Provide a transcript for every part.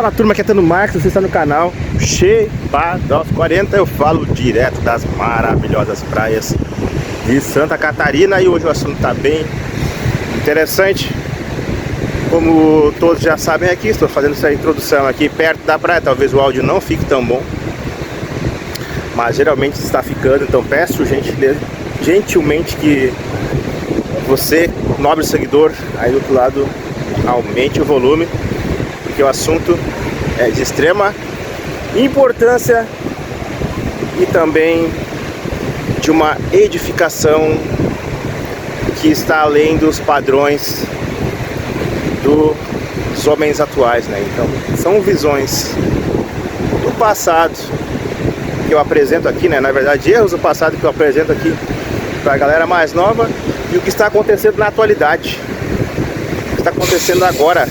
Fala turma, que é Tano Marques, você está no canal Cheba dos 40. Eu falo direto das maravilhosas praias de Santa Catarina e hoje o assunto está bem interessante. Como todos já sabem aqui, estou fazendo essa introdução aqui perto da praia. Talvez o áudio não fique tão bom, mas geralmente está ficando. Então peço gentilmente que você, nobre seguidor, aí do outro lado, aumente o volume, porque o assunto é de extrema importância e também de uma edificação que está além dos padrões dos homens atuais, né? Então, são visões do passado que eu apresento aqui, né? Na verdade, erros do passado que eu apresento aqui para a galera mais nova e o que está acontecendo na atualidade, o que está acontecendo agora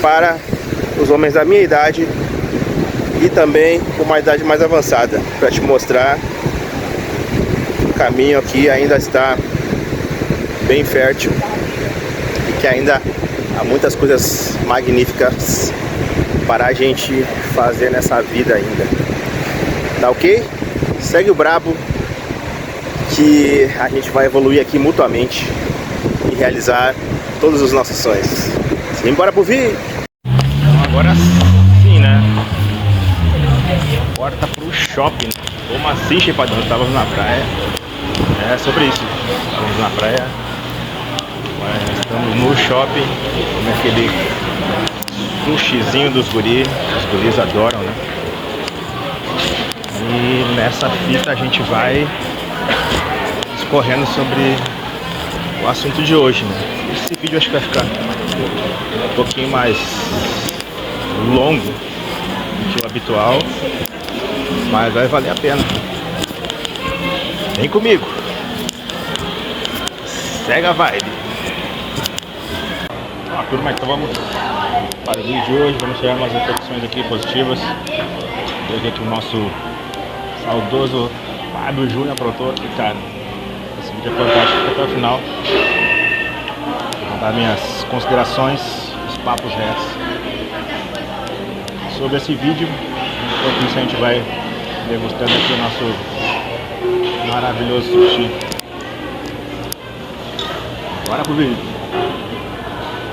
para os homens da minha idade e também com uma idade mais avançada, para te mostrar que o caminho aqui ainda está bem fértil e que ainda há muitas coisas magníficas para a gente fazer nessa vida ainda. Tá ok? Segue o brabo que a gente vai evoluir aqui mutuamente e realizar todos os nossos sonhos. Simbora pro vídeo! Então agora sim, né? Agora tá pro shopping, né? Como assim, Chepadão? Estávamos na praia. É sobre isso. Estávamos na praia. Mas estamos no shopping. Como aquele sushizinho dos guris. Os guris adoram, né? E nessa fita a gente vai discorrendo sobre o assunto de hoje, né? Esse vídeo acho que vai ficar um pouquinho mais longo do que o habitual, mas vai valer a pena. Vem comigo, segue a vibe. Ó, turma, então vamos para o vídeo de hoje. Vamos tirar umas reflexões aqui positivas. Veja que o nosso saudoso Fábio Júnior aprontou aqui, cara. Esse vídeo é fantástico, até o final. Vou dar minhas considerações, os papos retos sobre esse vídeo. Enquanto isso a gente vai degustando aqui o nosso maravilhoso sushi. Bora pro vídeo.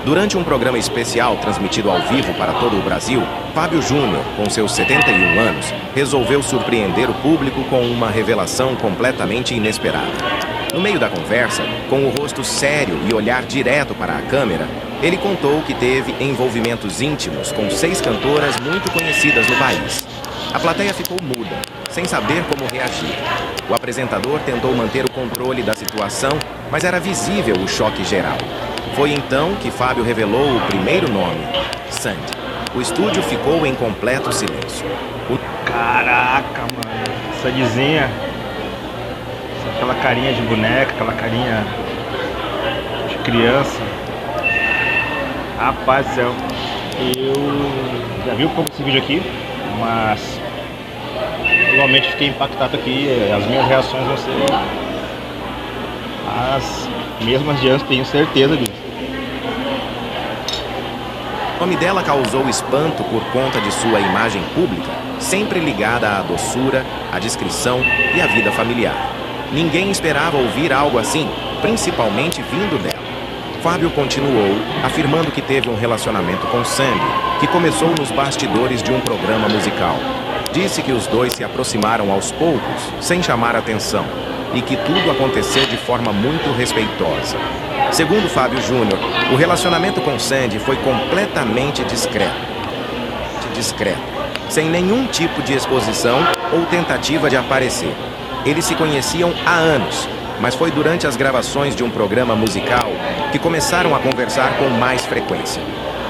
Durante um programa especial transmitido ao vivo para todo o Brasil, Fábio Júnior, com seus 71 anos, resolveu surpreender o público com uma revelação completamente inesperada. No meio da conversa, com o rosto sério e olhar direto para a câmera, ele contou que teve envolvimentos íntimos com 6 cantoras muito conhecidas no país. A plateia ficou muda, sem saber como reagir. O apresentador tentou manter o controle da situação, mas era visível o choque geral. Foi então que Fábio revelou o primeiro nome, Sandy. O estúdio ficou em completo silêncio. Caraca, mano, Sandyzinha, aquela carinha de boneca, aquela carinha de criança. Rapaz do céu, eu já vi um pouco desse vídeo aqui, mas igualmente fiquei impactado aqui. As minhas reações vão ser as mesmas de antes, tenho certeza disso. O nome dela causou espanto por conta de sua imagem pública, sempre ligada à doçura, à discrição e à vida familiar. Ninguém esperava ouvir algo assim, principalmente vindo dela. Fábio continuou, afirmando que teve um relacionamento com Sandy, que começou nos bastidores de um programa musical. Disse que os dois se aproximaram aos poucos, sem chamar atenção, e que tudo aconteceu de forma muito respeitosa. Segundo Fábio Júnior, o relacionamento com Sandy foi completamente discreto, sem nenhum tipo de exposição ou tentativa de aparecer. Eles se conheciam há anos, mas foi durante as gravações de um programa musical que começaram a conversar com mais frequência.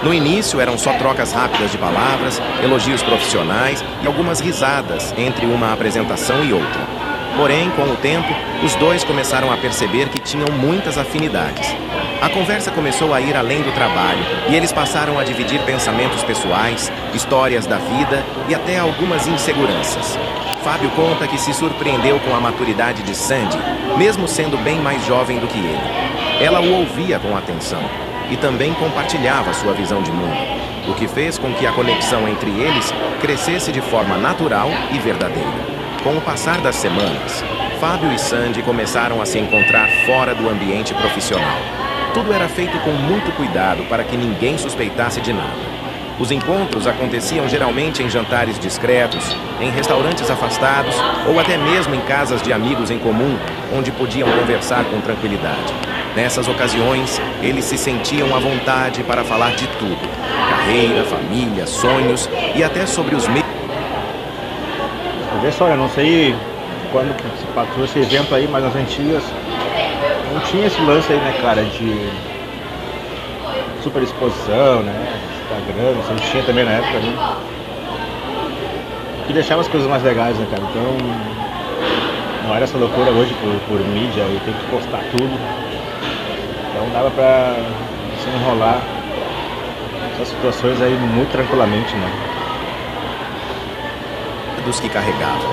No início eram só trocas rápidas de palavras, elogios profissionais e algumas risadas entre uma apresentação e outra. Porém, com o tempo, os dois começaram a perceber que tinham muitas afinidades. A conversa começou a ir além do trabalho e eles passaram a dividir pensamentos pessoais, histórias da vida e até algumas inseguranças. Fábio conta que se surpreendeu com a maturidade de Sandy, mesmo sendo bem mais jovem do que ele. Ela o ouvia com atenção e também compartilhava sua visão de mundo. o que fez com que a conexão entre eles crescesse de forma natural e verdadeira. Com o passar das semanas, Fábio e Sandy começaram a se encontrar fora do ambiente profissional. Tudo era feito com muito cuidado para que ninguém suspeitasse de nada. Os encontros aconteciam geralmente em jantares discretos, em restaurantes afastados ou até mesmo em casas de amigos em comum, onde podiam conversar com tranquilidade. Nessas ocasiões, eles se sentiam à vontade para falar de tudo: carreira, família, sonhos e até sobre os meios. Pessoal, eu não sei quando que se passou esse evento aí, mas nas antigas não tinha esse lance aí, né, cara, de super exposição, né, Instagram, não sei se tinha também na época, né, que deixava as coisas mais legais, né, cara. Então não era essa loucura hoje por mídia e tem que postar tudo. Então dava pra se enrolar essas situações aí muito tranquilamente, né. Dos que carregavam.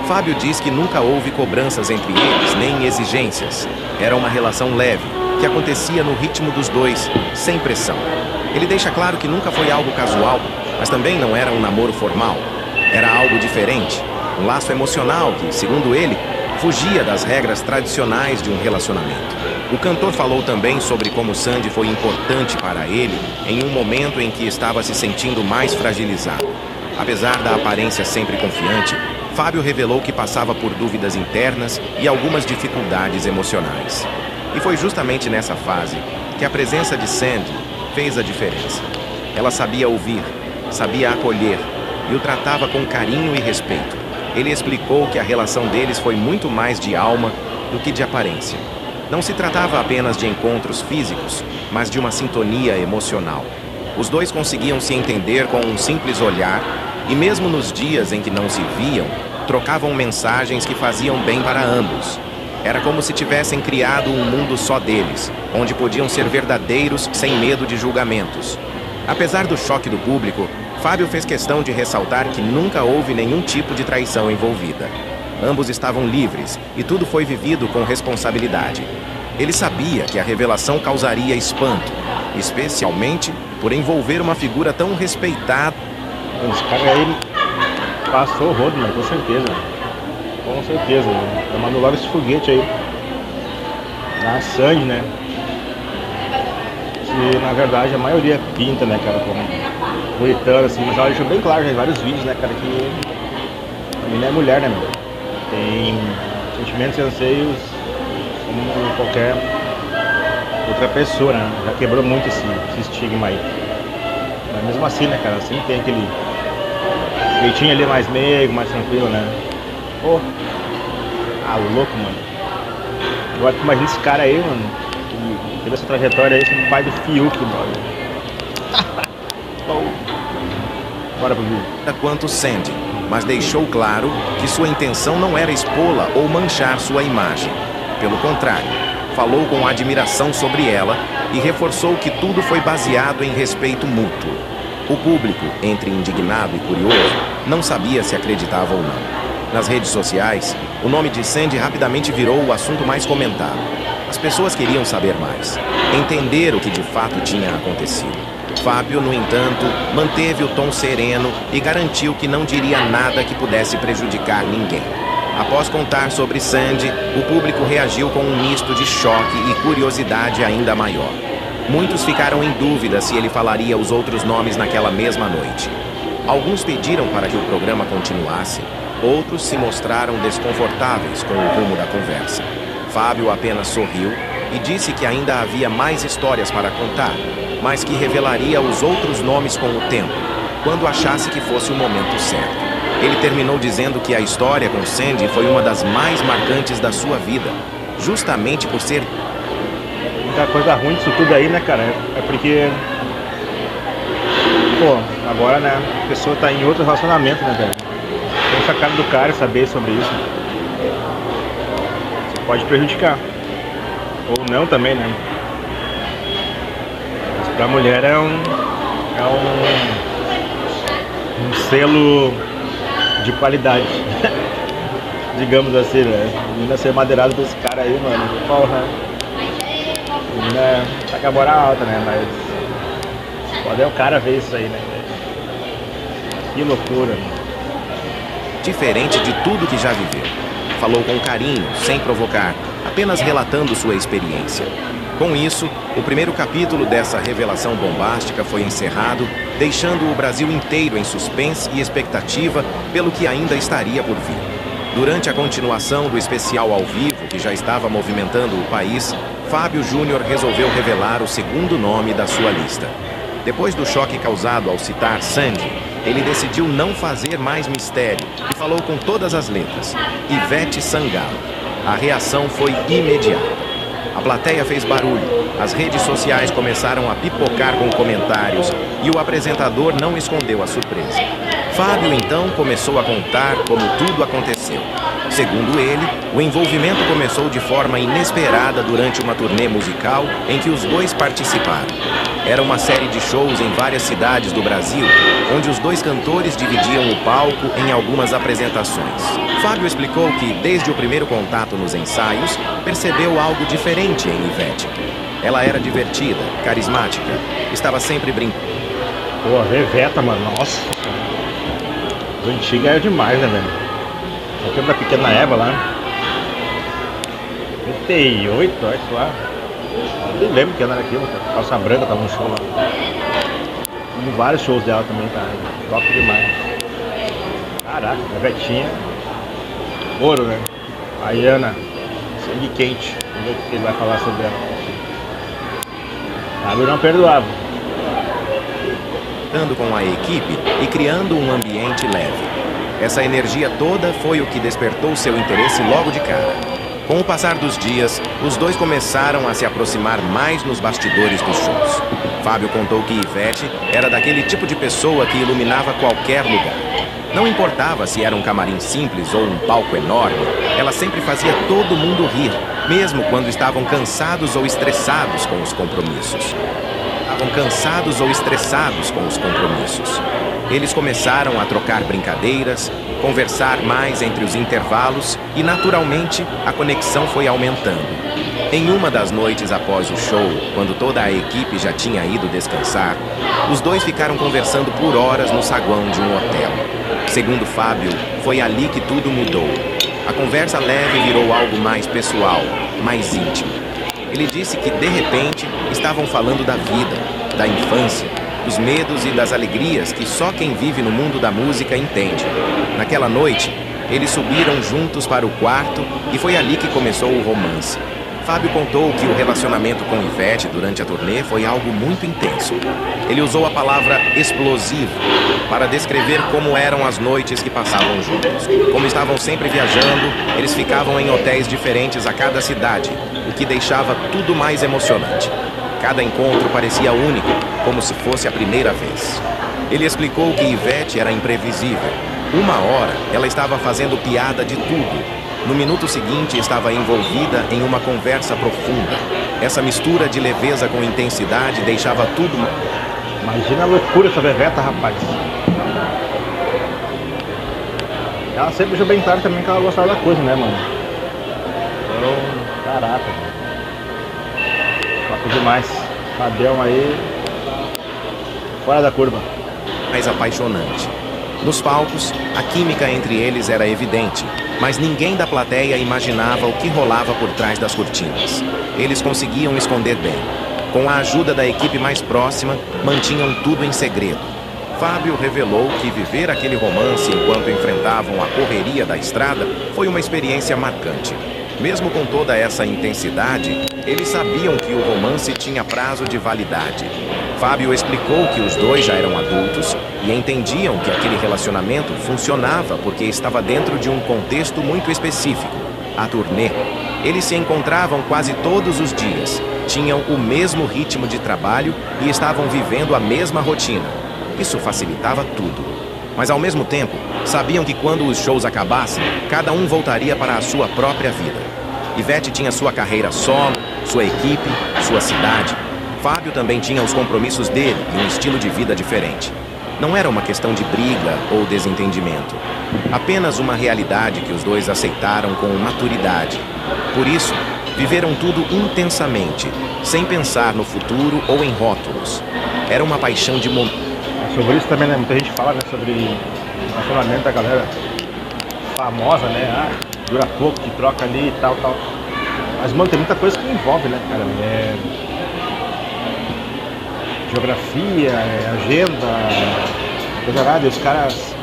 Fábio diz que nunca houve cobranças entre eles, nem exigências. Era uma relação leve, que acontecia no ritmo dos dois, sem pressão. Ele deixa claro que nunca foi algo casual, mas também não era um namoro formal. Era algo diferente, um laço emocional que, segundo ele, fugia das regras tradicionais de um relacionamento. O cantor falou também sobre como Sandy foi importante para ele em um momento em que estava se sentindo mais fragilizado. Apesar da aparência sempre confiante, Fábio revelou que passava por dúvidas internas e algumas dificuldades emocionais. E foi justamente nessa fase que a presença de Sandy fez a diferença. Ela sabia ouvir, sabia acolher e o tratava com carinho e respeito. Ele explicou que a relação deles foi muito mais de alma do que de aparência. Não se tratava apenas de encontros físicos, mas de uma sintonia emocional. Os dois conseguiam se entender com um simples olhar e mesmo nos dias em que não se viam, trocavam mensagens que faziam bem para ambos. Era como se tivessem criado um mundo só deles, onde podiam ser verdadeiros sem medo de julgamentos. Apesar do choque do público, Fábio fez questão de ressaltar que nunca houve nenhum tipo de traição envolvida. Ambos estavam livres e tudo foi vivido com responsabilidade. Ele sabia que a revelação causaria espanto, especialmente por envolver uma figura tão respeitada. Esse cara aí passou o rodo, mano, com certeza. Com certeza, né? Eu mando logo esse foguete aí na Sandy, né? Que na verdade a maioria pinta, né, cara, como bonitando, assim, mas ela deixou bem claro já em vários vídeos, né, cara, que a menina é mulher, né, meu? Tem sentimentos e anseios como qualquer outra pessoa, né? Já quebrou muito esse estigma aí. Mas mesmo assim, né, cara, sempre tem aquele jeitinho ali mais meigo, mais tranquilo, né? Pô, louco, mano. Agora tu imagina esse cara aí, mano, que teve essa trajetória aí, sendo pai do Fiuk, mano. Bora pro vídeo. Quanto Sandy, mas deixou claro que sua intenção não era expô-la ou manchar sua imagem. Pelo contrário, falou com admiração sobre ela e reforçou que tudo foi baseado em respeito mútuo. O público, entre indignado e curioso, não sabia se acreditava ou não. Nas redes sociais, o nome de Sandy rapidamente virou o assunto mais comentado. As pessoas queriam saber mais, entender o que de fato tinha acontecido. Fábio, no entanto, manteve o tom sereno e garantiu que não diria nada que pudesse prejudicar ninguém. Após contar sobre Sandy, o público reagiu com um misto de choque e curiosidade ainda maior. Muitos ficaram em dúvida se ele falaria os outros nomes naquela mesma noite. Alguns pediram para que o programa continuasse, outros se mostraram desconfortáveis com o rumo da conversa. Fábio apenas sorriu e disse que ainda havia mais histórias para contar, mas que revelaria os outros nomes com o tempo, quando achasse que fosse o momento certo. Ele terminou dizendo que a história com Sandy foi uma das mais marcantes da sua vida, justamente por ser... Muita coisa ruim disso tudo aí, né, cara? É porque... Pô, agora, né, a pessoa tá em outro relacionamento, né, velho? Tem a cara do cara saber sobre isso. Você pode prejudicar. Ou não também, né? Mas pra mulher é um selo de qualidade. Digamos assim, né? A menina ser madeirada por esse cara aí, mano. Porra. A menina tá com a moral alta, né? Mas Pode é o cara ver isso aí, né? Que loucura. Diferente de tudo que já viveu. Falou com carinho, sem provocar, apenas relatando sua experiência. Com isso, o primeiro capítulo dessa revelação bombástica foi encerrado, deixando o Brasil inteiro em suspense e expectativa pelo que ainda estaria por vir. Durante a continuação do especial ao vivo, que já estava movimentando o país, Fábio Júnior resolveu revelar o segundo nome da sua lista. Depois do choque causado ao citar Sandy, ele decidiu não fazer mais mistério e falou com todas as letras: Ivete Sangalo. A reação foi imediata. A plateia fez barulho, as redes sociais começaram a pipocar com comentários e o apresentador não escondeu a surpresa. Fábio então começou a contar como tudo aconteceu. Segundo ele, o envolvimento começou de forma inesperada durante uma turnê musical em que os dois participaram. Era uma série de shows em várias cidades do Brasil, onde os dois cantores dividiam o palco em algumas apresentações. Fábio explicou que, desde o primeiro contato nos ensaios, percebeu algo diferente em Ivete. Ela era divertida, carismática, estava sempre brincando. Pô, a Veveta, mano, nossa. As antigas era demais, né, velho? O tempo da Pequena Eva lá. 38, olha lá. Eu nem lembro que ano era aquilo, cara. Calça Branca tava no show lá. E vários shows dela também, cara. Top demais. Caraca, a Vetinha. Ouro, né? A Iana, sangue quente. Vamos ver o que ele vai falar sobre ela. Fábio não perdoava. Com a equipe e criando um ambiente leve. Essa energia toda foi o que despertou seu interesse logo de cara. Com o passar dos dias, os dois começaram a se aproximar mais nos bastidores dos shows. Fábio contou que Ivete era daquele tipo de pessoa que iluminava qualquer lugar. Não importava se era um camarim simples ou um palco enorme, ela sempre fazia todo mundo rir, mesmo quando estavam cansados ou estressados com os compromissos. Eles começaram a trocar brincadeiras, conversar mais entre os intervalos e, naturalmente, a conexão foi aumentando. Em uma das noites após o show, quando toda a equipe já tinha ido descansar, os dois ficaram conversando por horas no saguão de um hotel. Segundo Fábio, foi ali que tudo mudou. A conversa leve virou algo mais pessoal, mais íntimo. Ele disse que, de repente, estavam falando da vida, da infância, dos medos e das alegrias que só quem vive no mundo da música entende. Naquela noite, eles subiram juntos para o quarto e foi ali que começou o romance. Fábio contou que o relacionamento com Ivete durante a turnê foi algo muito intenso. Ele usou a palavra explosivo para descrever como eram as noites que passavam juntos. Como estavam sempre viajando, eles ficavam em hotéis diferentes a cada cidade, o que deixava tudo mais emocionante. Cada encontro parecia único, como se fosse a primeira vez. Ele explicou que Ivete era imprevisível. Uma hora, ela estava fazendo piada de tudo. No minuto seguinte, estava envolvida em uma conversa profunda. Essa mistura de leveza com intensidade deixava tudo... Imagina a loucura essa Veveta, rapaz. Ela sempre deixou bem claro também que ela gostava da coisa, né, mano? Então, caraca, mano. Top demais. Fabião aí, fora da curva. Mais apaixonante. Nos palcos, a química entre eles era evidente, mas ninguém da plateia imaginava o que rolava por trás das cortinas. Eles conseguiam esconder bem. Com a ajuda da equipe mais próxima, mantinham tudo em segredo. Fábio revelou que viver aquele romance enquanto enfrentavam a correria da estrada foi uma experiência marcante. Mesmo com toda essa intensidade, eles sabiam que o romance tinha prazo de validade. Fábio explicou que os dois já eram adultos e entendiam que aquele relacionamento funcionava porque estava dentro de um contexto muito específico, a turnê. Eles se encontravam quase todos os dias, tinham o mesmo ritmo de trabalho e estavam vivendo a mesma rotina. Isso facilitava tudo. Mas ao mesmo tempo, sabiam que quando os shows acabassem, cada um voltaria para a sua própria vida. Ivete tinha sua carreira solo, sua equipe, sua cidade. Fábio também tinha os compromissos dele e um estilo de vida diferente. Não era uma questão de briga ou desentendimento. Apenas uma realidade que os dois aceitaram com maturidade. Por isso, viveram tudo intensamente, sem pensar no futuro ou em rótulos. era uma paixão de momento. Sobre isso também, né? Muita gente fala, né, sobre o relacionamento da galera famosa, né? Ah, dura pouco, que troca ali e tal. Mas, mano, tem muita coisa que envolve, né, cara? Geografia, agenda, coisa nada. E os caras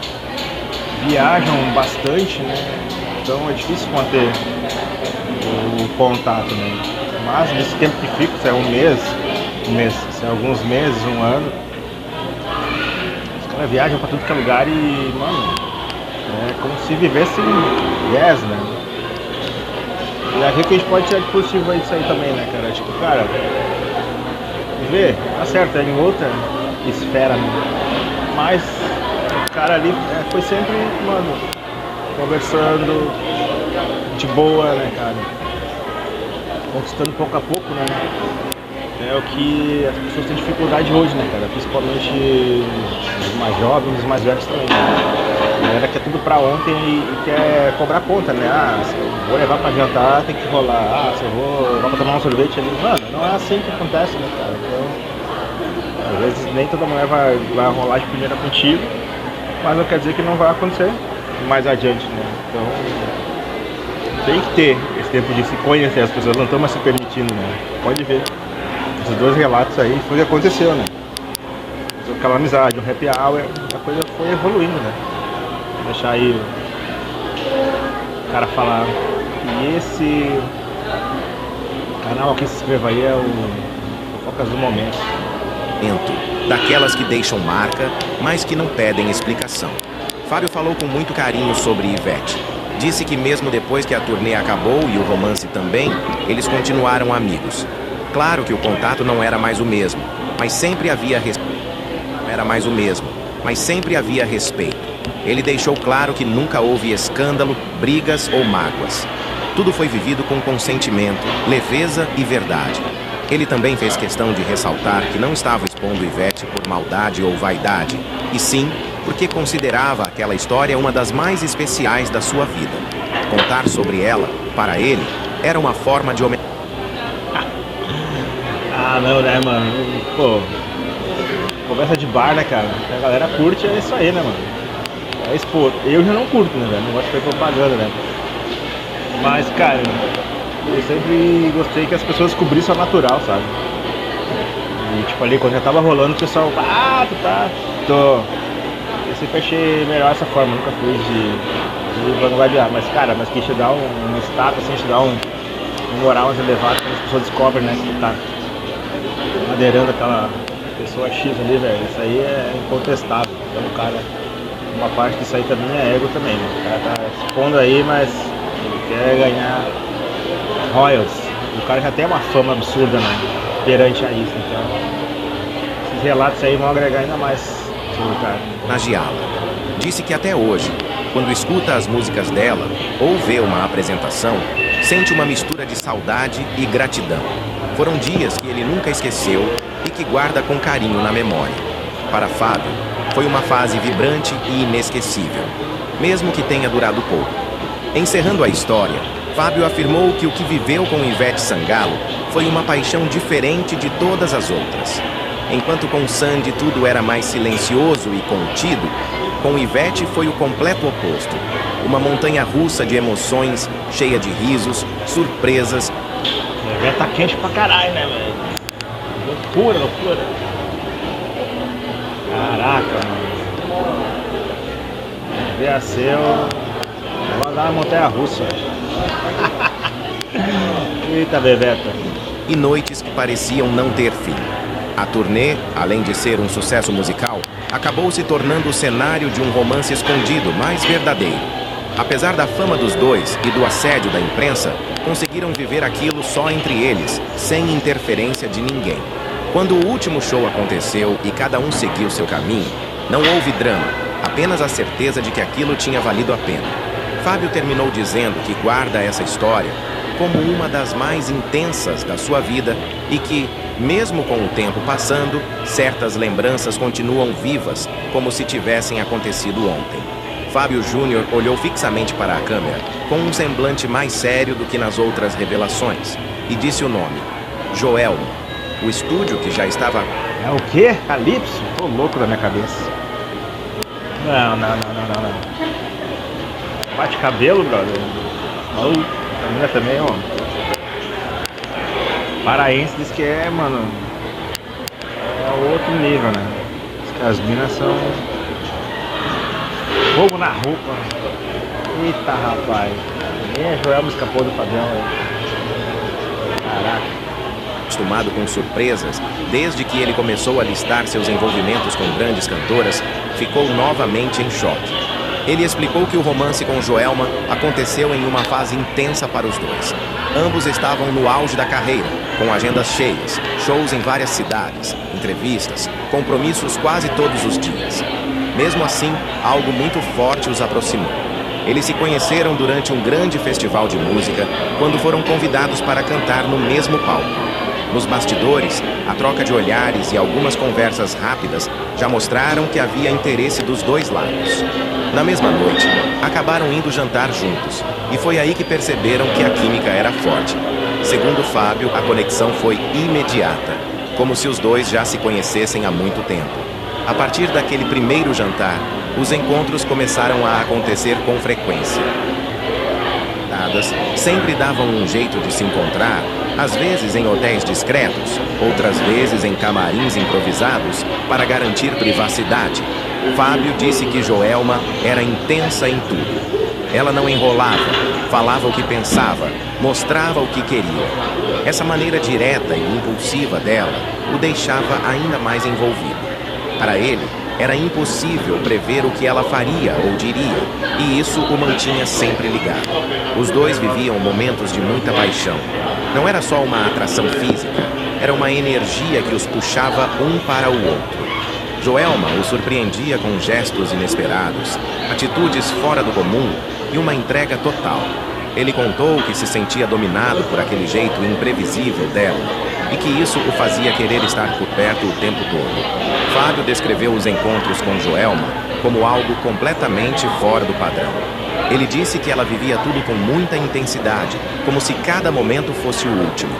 viajam bastante, né? Então é difícil manter o contato, né? Mas nesse tempo que fica, se é um mês, se é alguns meses, um ano, os caras viajam pra tudo que é lugar e, mano, é como se vivessem né? E aqui que a gente pode tirar de positivo aí disso aí também, né, cara? Tipo, cara, viver, tá certo, é em outra esfera, né? Mas o cara ali foi sempre, mano, conversando de boa, né, cara? Conquistando pouco a pouco, né? É o que as pessoas têm dificuldade hoje, né, cara? Principalmente os mais jovens, os mais velhos também, né? A galera quer tudo pra ontem e quer cobrar conta, né? Ah, se eu vou levar pra jantar, tem que rolar. Ah, se eu vou levar pra tomar um sorvete ali. Mano, não é assim que acontece, né, cara? Então, às vezes nem toda mulher vai rolar de primeira contigo, mas não quer dizer que não vai acontecer mais adiante, né? Então, tem que ter esse tempo de se conhecer. As pessoas não estão mais se permitindo, né? Pode ver. Esses dois relatos aí foi o que aconteceu, né? Aquela amizade, um happy hour, a coisa foi evoluindo, né? Vou deixar aí o cara falar. E esse canal que se inscreva aí é o Focas do Momento. Daquelas que deixam marca, mas que não pedem explicação. Fábio falou com muito carinho sobre Ivete. Disse que mesmo depois que a turnê acabou e o romance também, eles continuaram amigos. Claro que o contato não era mais o mesmo, mas sempre havia respeito. Ele deixou claro que nunca houve escândalo, brigas ou mágoas. Tudo foi vivido com consentimento, leveza e verdade. Ele também fez questão de ressaltar que não estava expondo Ivete por maldade ou vaidade, e sim porque considerava aquela história uma das mais especiais da sua vida. Contar sobre ela, para ele, era uma forma de homenagem. Ah, não, né, mano? Pô, conversa de bar, né, cara? A galera curte, é isso aí, né, mano? É expor. Eu já não curto, né, velho? Não gosto de fazer propaganda, né? Mas, cara, eu sempre gostei que as pessoas cobrissem o natural, sabe? E, tipo, ali, quando já tava rolando, o pessoal, tu tá... Tô... Eu sempre achei melhor essa forma, nunca fui de vangloriar. Mas, cara, mas que te dá um status, assim, te dá um moral mais elevado quando as pessoas descobrem, né, que tu tá madeirando aquela pessoa X ali, velho. Isso aí é incontestável. Então, cara, uma parte disso aí também é ego também, né? O cara tá expondo aí, mas ele quer ganhar royalties. O cara já tem uma fama absurda, né, perante a isso. Então, esses relatos aí vão agregar ainda mais sobre o cara. Disse que até hoje, quando escuta as músicas dela ou vê uma apresentação, sente uma mistura de saudade e gratidão. Foram dias que ele nunca esqueceu e que guarda com carinho na memória. Para Fábio, foi uma fase vibrante e inesquecível, mesmo que tenha durado pouco. Encerrando a história, Fábio afirmou que o que viveu com Ivete Sangalo foi uma paixão diferente de todas as outras. Enquanto com Sandy tudo era mais silencioso e contido, com Ivete foi o completo oposto. Uma montanha-russa de emoções, cheia de risos, surpresas. A Ivete tá quente pra caralho, né, velho? Loucura. Caraca, mano. VAC, eu vou andar na montanha-russa. Eita, Beveta. E noites que pareciam não ter fim. A turnê, além de ser um sucesso musical, acabou se tornando o cenário de um romance escondido, mais verdadeiro. Apesar da fama dos dois e do assédio da imprensa, conseguiram viver aquilo só entre eles, sem interferência de ninguém. Quando o último show aconteceu e cada um seguiu seu caminho, não houve drama, apenas a certeza de que aquilo tinha valido a pena. Fábio terminou dizendo que guarda essa história como uma das mais intensas da sua vida e que, mesmo com o tempo passando, certas lembranças continuam vivas, como se tivessem acontecido ontem. Fábio Júnior olhou fixamente para a câmera, com um semblante mais sério do que nas outras revelações, e disse o nome: Joelmo. O estúdio, que já estava É o quê? Calypso? Tô louco da minha cabeça. Não. Bate cabelo, brother. A menina também, ó. Paraense diz que é, mano. É outro nível, né? Diz que as minas são fogo na roupa. Eita, rapaz. Nem a Joelma escapou do padrão aí. Caraca. Acostumado com surpresas, desde que ele começou a listar seus envolvimentos com grandes cantoras, ficou novamente em choque. Ele explicou que o romance com Joelma aconteceu em uma fase intensa para os dois. Ambos estavam no auge da carreira, com agendas cheias, shows em várias cidades, entrevistas, compromissos quase todos os dias. Mesmo assim, algo muito forte os aproximou. Eles se conheceram durante um grande festival de música, quando foram convidados para cantar no mesmo palco. Nos bastidores, a troca de olhares e algumas conversas rápidas já mostraram que havia interesse dos dois lados. Na mesma noite, acabaram indo jantar juntos, e foi aí que perceberam que a química era forte. Segundo Fábio, a conexão foi imediata, como se os dois já se conhecessem há muito tempo. A partir daquele primeiro jantar, os encontros começaram a acontecer com frequência. Sempre davam um jeito de se encontrar, às vezes em hotéis discretos, outras vezes em camarins improvisados, para garantir privacidade. Fábio disse que Joelma era intensa em tudo. Ela não enrolava, falava o que pensava, mostrava o que queria. Essa maneira direta e impulsiva dela o deixava ainda mais envolvido. Para ele, era impossível prever o que ela faria ou diria, e isso o mantinha sempre ligado. Os dois viviam momentos de muita paixão. Não era só uma atração física, era uma energia que os puxava um para o outro. Joelma o surpreendia com gestos inesperados, atitudes fora do comum e uma entrega total. Ele contou que se sentia dominado por aquele jeito imprevisível dela e que isso o fazia querer estar por perto o tempo todo. Fábio descreveu os encontros com Joelma como algo completamente fora do padrão. Ele disse que ela vivia tudo com muita intensidade, como se cada momento fosse o último.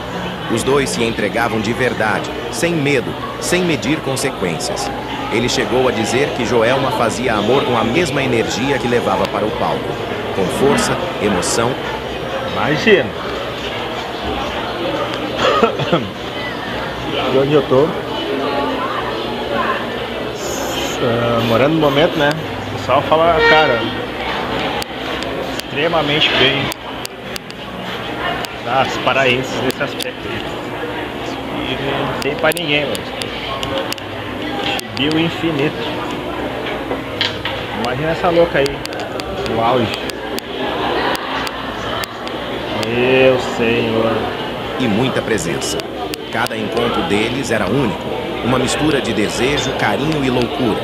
Os dois se entregavam de verdade, sem medo, sem medir consequências. Ele chegou a dizer que Joelma fazia amor com a mesma energia que levava para o palco, com força, emoção. Imagina. De onde eu tô, morando no momento, né? O pessoal fala, cara, extremamente bem das paraenses nesse aspecto. E não tem pra ninguém, mano. Subiu infinito. Imagina essa louca aí, no auge. Meu Senhor. E muita presença. Cada encontro deles era único, uma mistura de desejo, carinho e loucura.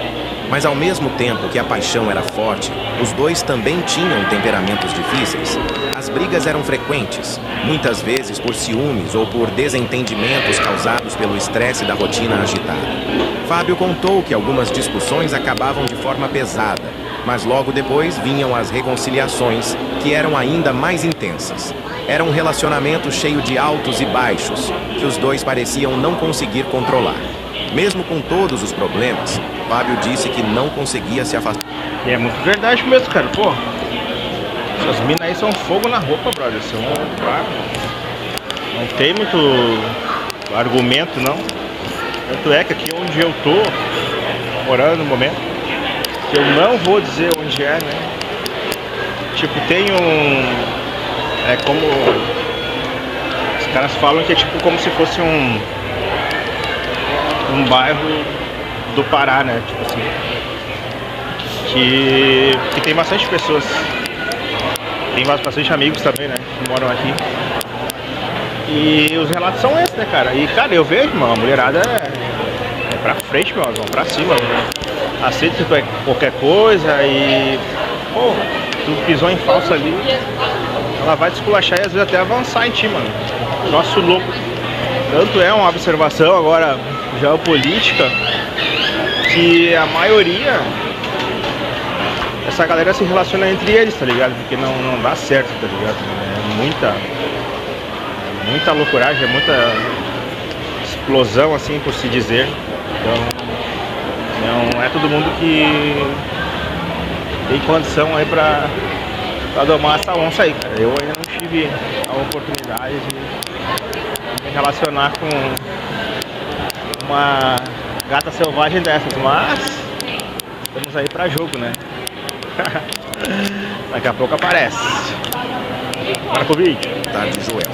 Mas ao mesmo tempo que a paixão era forte, os dois também tinham temperamentos difíceis. As brigas eram frequentes, muitas vezes por ciúmes ou por desentendimentos causados pelo estresse da rotina agitada. Fábio contou que algumas discussões acabavam de forma pesada, mas logo depois vinham as reconciliações, que eram ainda mais intensas. Era um relacionamento cheio de altos e baixos, que os dois pareciam não conseguir controlar. Mesmo com todos os problemas, Fábio disse que não conseguia se afastar. E é muito verdade mesmo, cara. Pô, essas minas aí são fogo na roupa, brother. São, claro, não tem muito argumento, não. Tanto é que aqui onde eu tô morando no momento, que eu não vou dizer onde é, né? Tipo, tem um... É como... Os caras falam que é tipo como se fosse um bairro do Pará, né? Tipo assim. Que tem bastante pessoas. Tem bastante amigos também, né? Que moram aqui. E os relatos são esses, né, cara? E, cara, eu vejo, mano, a mulherada é pra frente, meu, vão pra cima. Aceita qualquer coisa e... Pô, tu pisou em falso ali, ela vai te esculachar e às vezes até avançar em ti, mano. Nosso louco. Tanto é uma observação agora geopolítica que a maioria essa galera se relaciona entre eles, tá ligado? Porque não dá certo, tá ligado? É muita loucuragem, é muita explosão, assim, por se dizer. Então, não é todo mundo que tem condição aí pra domar essa onça aí, cara. Eu ainda não tive a oportunidade de me relacionar com uma gata selvagem dessas, mas estamos aí pra jogo, né? Daqui a pouco aparece. Bora pro vídeo. Tarde, Joel.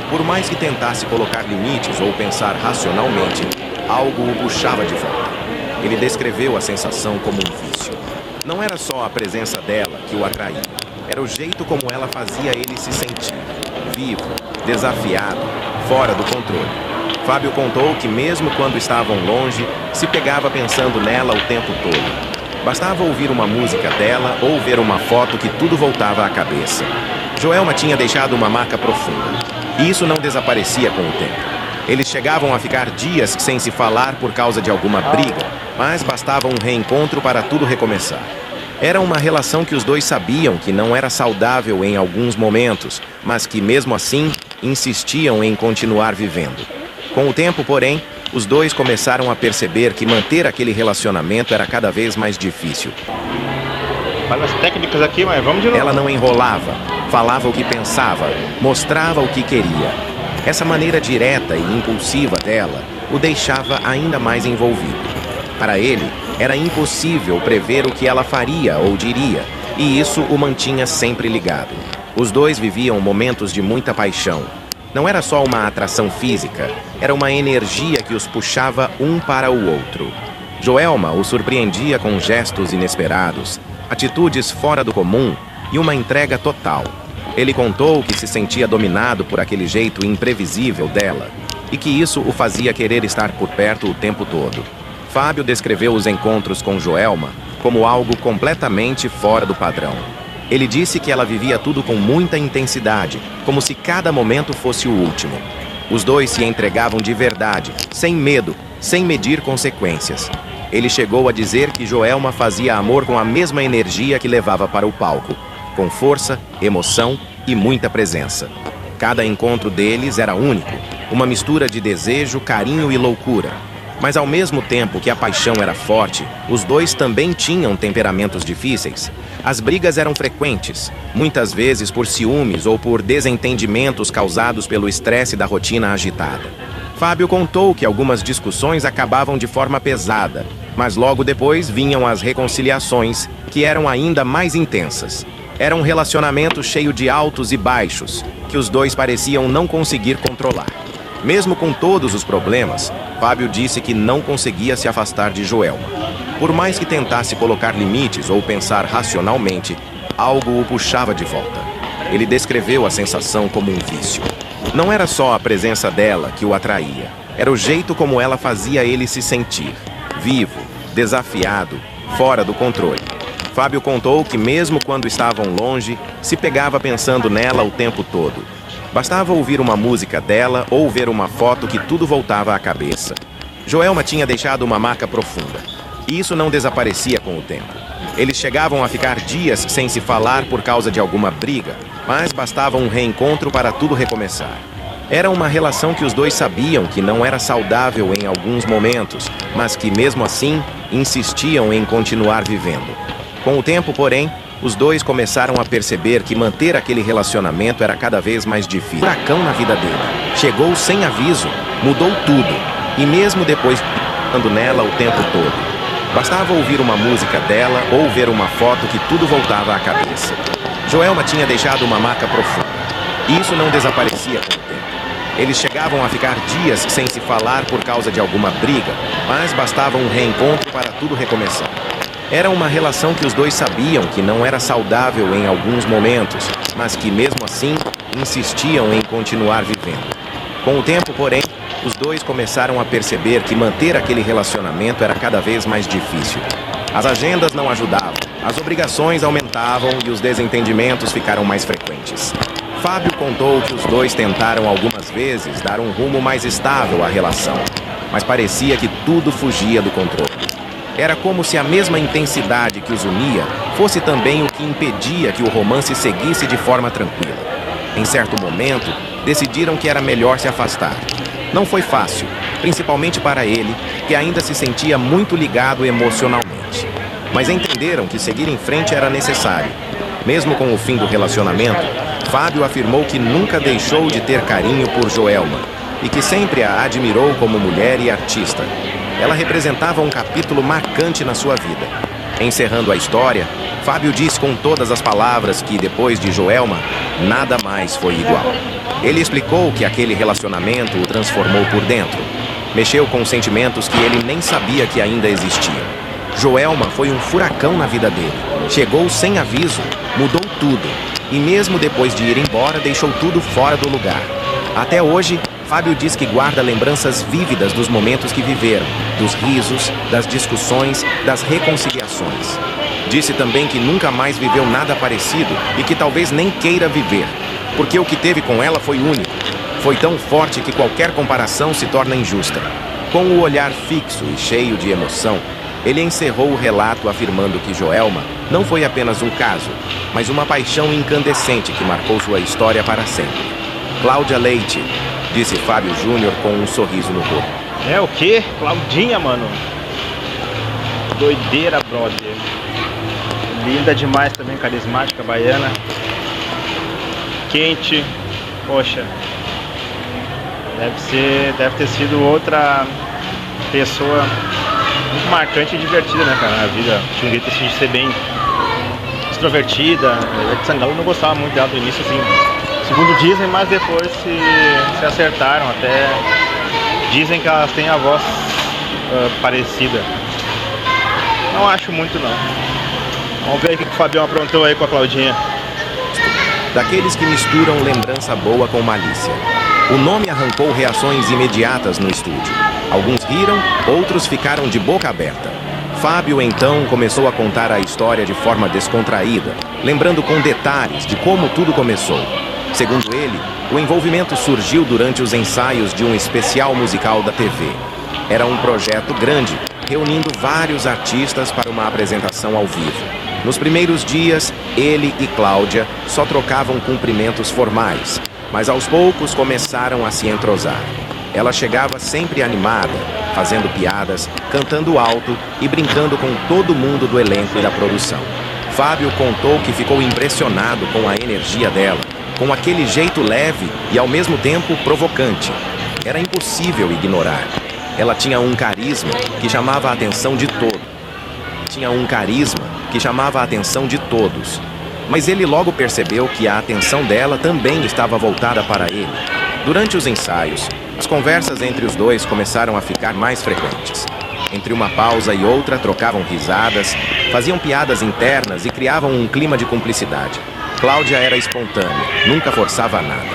Por mais que tentasse colocar limites ou pensar racionalmente, algo o puxava de volta. Ele descreveu a sensação como um vício. Não era só a presença dela que o atraía. Era o jeito como ela fazia ele se sentir. Vivo, desafiado, fora do controle. Fábio contou que mesmo quando estavam longe, se pegava pensando nela o tempo todo. Bastava ouvir uma música dela ou ver uma foto que tudo voltava à cabeça. Joelma tinha deixado uma marca profunda. E isso não desaparecia com o tempo. Eles chegavam a ficar dias sem se falar por causa de alguma briga, mas bastava um reencontro para tudo recomeçar. Era uma relação que os dois sabiam que não era saudável em alguns momentos, mas que mesmo assim insistiam em continuar vivendo. Com o tempo, porém, os dois começaram a perceber que manter aquele relacionamento era cada vez mais difícil. Fala as técnicas aqui, mas vamos de novo. Ela não enrolava, falava o que pensava, mostrava o que queria. Essa maneira direta e impulsiva dela o deixava ainda mais envolvido. Para ele, era impossível prever o que ela faria ou diria, e isso o mantinha sempre ligado. Os dois viviam momentos de muita paixão. Não era só uma atração física, era uma energia que os puxava um para o outro. Joelma o surpreendia com gestos inesperados, atitudes fora do comum e uma entrega total. Ele contou que se sentia dominado por aquele jeito imprevisível dela e que isso o fazia querer estar por perto o tempo todo. Fábio descreveu os encontros com Joelma como algo completamente fora do padrão. Ele disse que ela vivia tudo com muita intensidade, como se cada momento fosse o último. Os dois se entregavam de verdade, sem medo, sem medir consequências. Ele chegou a dizer que Joelma fazia amor com a mesma energia que levava para o palco, com força, emoção e muita presença. Cada encontro deles era único, uma mistura de desejo, carinho e loucura. Mas ao mesmo tempo que a paixão era forte, os dois também tinham temperamentos difíceis. As brigas eram frequentes, muitas vezes por ciúmes ou por desentendimentos causados pelo estresse da rotina agitada. Fábio contou que algumas discussões acabavam de forma pesada, mas logo depois vinham as reconciliações, que eram ainda mais intensas. Era um relacionamento cheio de altos e baixos, que os dois pareciam não conseguir controlar. Mesmo com todos os problemas, Fábio disse que não conseguia se afastar de Joelma. Por mais que tentasse colocar limites ou pensar racionalmente, algo o puxava de volta. Ele descreveu a sensação como um vício. Não era só a presença dela que o atraía, era o jeito como ela fazia ele se sentir. Vivo, desafiado, fora do controle. Fábio contou que mesmo quando estavam longe, se pegava pensando nela o tempo todo. Bastava ouvir uma música dela ou ver uma foto que tudo voltava à cabeça. Joelma tinha deixado uma marca profunda. E isso não desaparecia com o tempo. Eles chegavam a ficar dias sem se falar por causa de alguma briga, mas bastava um reencontro para tudo recomeçar. Era uma relação que os dois sabiam que não era saudável em alguns momentos, mas que mesmo assim insistiam em continuar vivendo. Com o tempo, porém, os dois começaram a perceber que manter aquele relacionamento era cada vez mais difícil. Um furacão na vida dele. Chegou sem aviso, mudou tudo. E mesmo depois, pensando nela o tempo todo. Bastava ouvir uma música dela ou ver uma foto que tudo voltava à cabeça. Joelma tinha deixado uma marca profunda. E isso não desaparecia com o tempo. Eles chegavam a ficar dias sem se falar por causa de alguma briga, mas bastava um reencontro para tudo recomeçar. Era uma relação que os dois sabiam que não era saudável em alguns momentos, mas que mesmo assim insistiam em continuar vivendo. Com o tempo, porém, os dois começaram a perceber que manter aquele relacionamento era cada vez mais difícil. As agendas não ajudavam, as obrigações aumentavam e os desentendimentos ficaram mais frequentes. Fábio contou que os dois tentaram algumas vezes dar um rumo mais estável à relação, mas parecia que tudo fugia do controle. Era como se a mesma intensidade que os unia fosse também o que impedia que o romance seguisse de forma tranquila. Em certo momento, decidiram que era melhor se afastar. Não foi fácil, principalmente para ele, que ainda se sentia muito ligado emocionalmente. Mas entenderam que seguir em frente era necessário. Mesmo com o fim do relacionamento, Fábio afirmou que nunca deixou de ter carinho por Joelma e que sempre a admirou como mulher e artista. Ela representava um capítulo marcante na sua vida. Encerrando a história, Fábio disse com todas as palavras que, depois de Joelma, nada mais foi igual. Ele explicou que aquele relacionamento o transformou por dentro. Mexeu com sentimentos que ele nem sabia que ainda existiam. Joelma foi um furacão na vida dele. Chegou sem aviso, mudou tudo. E mesmo depois de ir embora, deixou tudo fora do lugar. Até hoje, Fábio diz que guarda lembranças vívidas dos momentos que viveram, dos risos, das discussões, das reconciliações. Disse também que nunca mais viveu nada parecido e que talvez nem queira viver, porque o que teve com ela foi único. Foi tão forte que qualquer comparação se torna injusta. Com o olhar fixo e cheio de emoção, ele encerrou o relato afirmando que Joelma não foi apenas um caso, mas uma paixão incandescente que marcou sua história para sempre. Cláudia Leite, disse Fábio Júnior com um sorriso no rosto. É o quê? Claudinha, mano. Doideira, brother. Linda demais também, carismática, baiana. Quente. Poxa. Deve ter sido outra pessoa muito marcante e divertida, né, cara, na vida. Tinha um jeito assim, de ser bem extrovertida. De Sangalo eu não gostava muito dela no início, assim. Segundo dizem, mas depois se acertaram. Até dizem que elas têm a voz parecida. Não acho muito, não. Vamos ver o que o Fabião aprontou aí com a Claudinha. Daqueles que misturam lembrança boa com malícia. O nome arrancou reações imediatas no estúdio. Alguns riram, outros ficaram de boca aberta. Fábio, então, começou a contar a história de forma descontraída, lembrando com detalhes de como tudo começou. Segundo ele, o envolvimento surgiu durante os ensaios de um especial musical da TV. Era um projeto grande, reunindo vários artistas para uma apresentação ao vivo. Nos primeiros dias, ele e Cláudia só trocavam cumprimentos formais, mas aos poucos começaram a se entrosar. Ela chegava sempre animada, fazendo piadas, cantando alto e brincando com todo mundo do elenco e da produção. Fábio contou que ficou impressionado com a energia dela, com aquele jeito leve e ao mesmo tempo provocante. Era impossível ignorar. Ela tinha um carisma que chamava a atenção de todos. Mas ele logo percebeu que a atenção dela também estava voltada para ele. Durante os ensaios, as conversas entre os dois começaram a ficar mais frequentes. Entre uma pausa e outra, trocavam risadas, faziam piadas internas e criavam um clima de cumplicidade. Cláudia era espontânea, nunca forçava nada.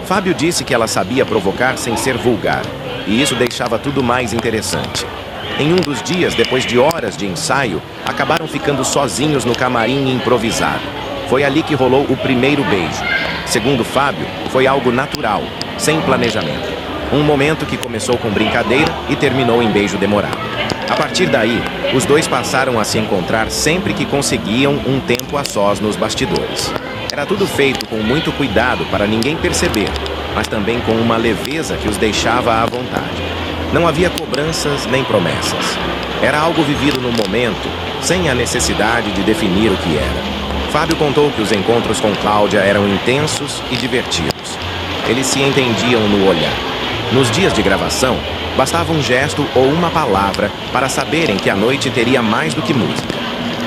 Fábio disse que ela sabia provocar sem ser vulgar, e isso deixava tudo mais interessante. Em um dos dias, depois de horas de ensaio, acabaram ficando sozinhos no camarim improvisado. Foi ali que rolou o primeiro beijo. Segundo Fábio, foi algo natural, sem planejamento. Um momento que começou com brincadeira e terminou em beijo demorado. A partir daí, os dois passaram a se encontrar sempre que conseguiam um tempo a sós nos bastidores. Era tudo feito com muito cuidado para ninguém perceber, mas também com uma leveza que os deixava à vontade. Não havia cobranças nem promessas. Era algo vivido no momento, sem a necessidade de definir o que era. Fábio contou que os encontros com Cláudia eram intensos e divertidos. Eles se entendiam no olhar. Nos dias de gravação, bastava um gesto ou uma palavra para saberem que a noite teria mais do que música.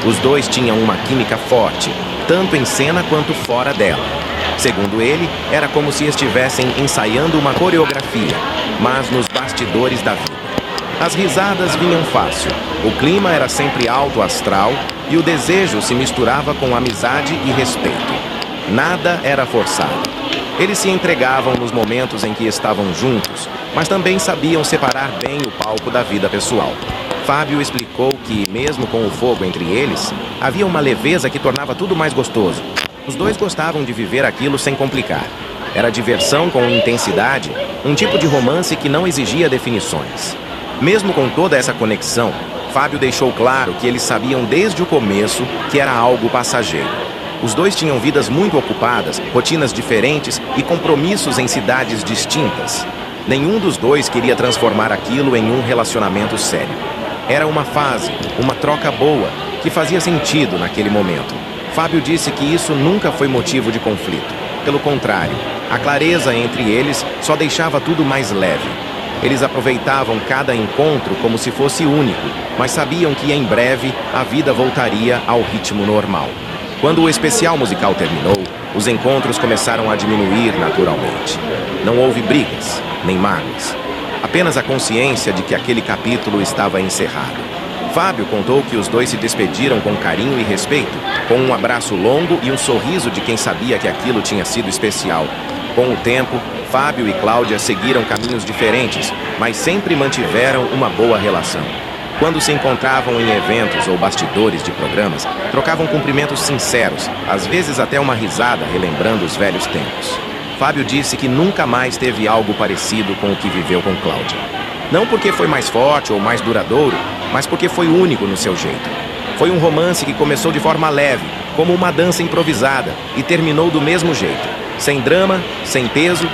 Os dois tinham uma química forte, tanto em cena quanto fora dela. Segundo ele, era como se estivessem ensaiando uma coreografia, mas nos bastidores da vida. As risadas vinham fácil, o clima era sempre alto astral e o desejo se misturava com amizade e respeito. Nada era forçado. Eles se entregavam nos momentos em que estavam juntos, mas também sabiam separar bem o palco da vida pessoal. Fábio explicou que, mesmo com o fogo entre eles, havia uma leveza que tornava tudo mais gostoso. Os dois gostavam de viver aquilo sem complicar. Era diversão com intensidade, um tipo de romance que não exigia definições. Mesmo com toda essa conexão, Fábio deixou claro que eles sabiam desde o começo que era algo passageiro. Os dois tinham vidas muito ocupadas, rotinas diferentes e compromissos em cidades distintas. Nenhum dos dois queria transformar aquilo em um relacionamento sério. Era uma fase, uma troca boa, que fazia sentido naquele momento. Fábio disse que isso nunca foi motivo de conflito. Pelo contrário, a clareza entre eles só deixava tudo mais leve. Eles aproveitavam cada encontro como se fosse único, mas sabiam que em breve a vida voltaria ao ritmo normal. Quando o especial musical terminou, os encontros começaram a diminuir naturalmente. Não houve brigas, nem mágoas. Apenas a consciência de que aquele capítulo estava encerrado. Fábio contou que os dois se despediram com carinho e respeito, com um abraço longo e um sorriso de quem sabia que aquilo tinha sido especial. Com o tempo, Fábio e Cláudia seguiram caminhos diferentes, mas sempre mantiveram uma boa relação. Quando se encontravam em eventos ou bastidores de programas, trocavam cumprimentos sinceros, às vezes até uma risada relembrando os velhos tempos. Fábio disse que nunca mais teve algo parecido com o que viveu com Cláudia. Não porque foi mais forte ou mais duradouro, mas porque foi único no seu jeito. Foi um romance que começou de forma leve, como uma dança improvisada, e terminou do mesmo jeito. Sem drama, sem peso,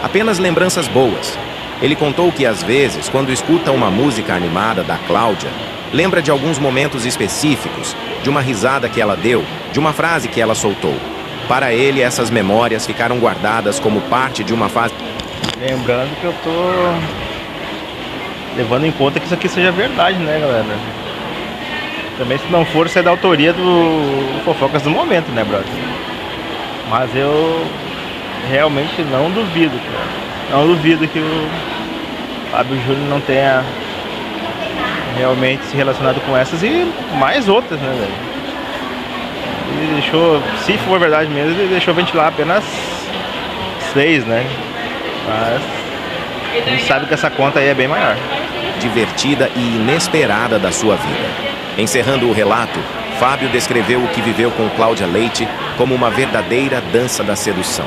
apenas lembranças boas. Ele contou que às vezes, quando escuta uma música animada da Cláudia, lembra de alguns momentos específicos, de uma risada que ela deu, de uma frase que ela soltou. Para ele, essas memórias ficaram guardadas como parte de uma fase... Lembrando que eu tô levando em conta que isso aqui seja verdade, né, galera? Também, se não for, isso é da autoria do Fofocas do Momento, né, brother? Mas eu realmente não duvido, cara. Não duvido que o Fábio Júnior não tenha realmente se relacionado com essas e mais outras, né, velho? Ele deixou, se for verdade mesmo, ele deixou ventilar apenas 6, né? Mas a gente sabe que essa conta aí é bem maior. Divertida e inesperada da sua vida. Encerrando o relato, Fábio descreveu o que viveu com Cláudia Leite como uma verdadeira dança da sedução.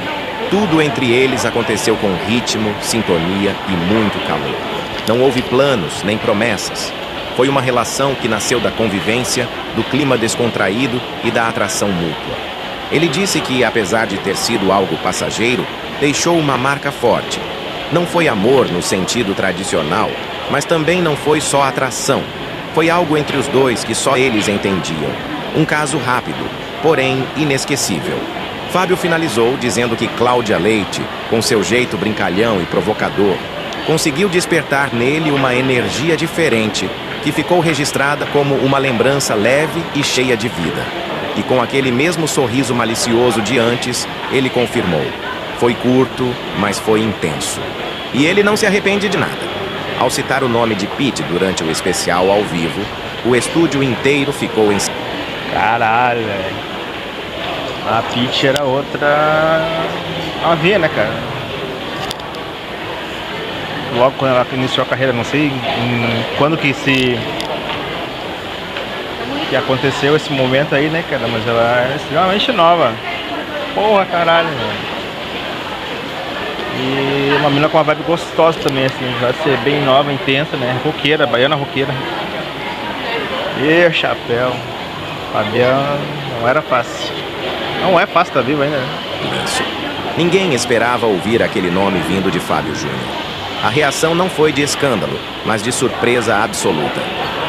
Tudo entre eles aconteceu com ritmo, sintonia e muito calor. Não houve planos nem promessas. Foi uma relação que nasceu da convivência, do clima descontraído e da atração mútua. Ele disse que, apesar de ter sido algo passageiro, deixou uma marca forte. Não foi amor no sentido tradicional, mas também não foi só atração. Foi algo entre os dois que só eles entendiam. Um caso rápido, porém inesquecível. Fábio finalizou dizendo que Cláudia Leite, com seu jeito brincalhão e provocador, conseguiu despertar nele uma energia diferente, que ficou registrada como uma lembrança leve e cheia de vida. E com aquele mesmo sorriso malicioso de antes, ele confirmou. Foi curto, mas foi intenso. E ele não se arrepende de nada. Ao citar o nome de Pete durante o especial ao vivo, o estúdio inteiro ficou em... Caralho, velho. A Pete era outra... Havia, né, cara? Logo quando ela iniciou a carreira, não sei quando que aconteceu esse momento aí, né, cara? Mas ela é extremamente nova. Porra, caralho, velho. E uma menina com uma vibe gostosa também, assim, já de ser bem nova, intensa, né? Roqueira, baiana roqueira. E chapéu. Fabiano não era fácil. Não é fácil, tá vivo ainda, né? Isso. Ninguém esperava ouvir aquele nome vindo de Fábio Júnior. A reação não foi de escândalo, mas de surpresa absoluta.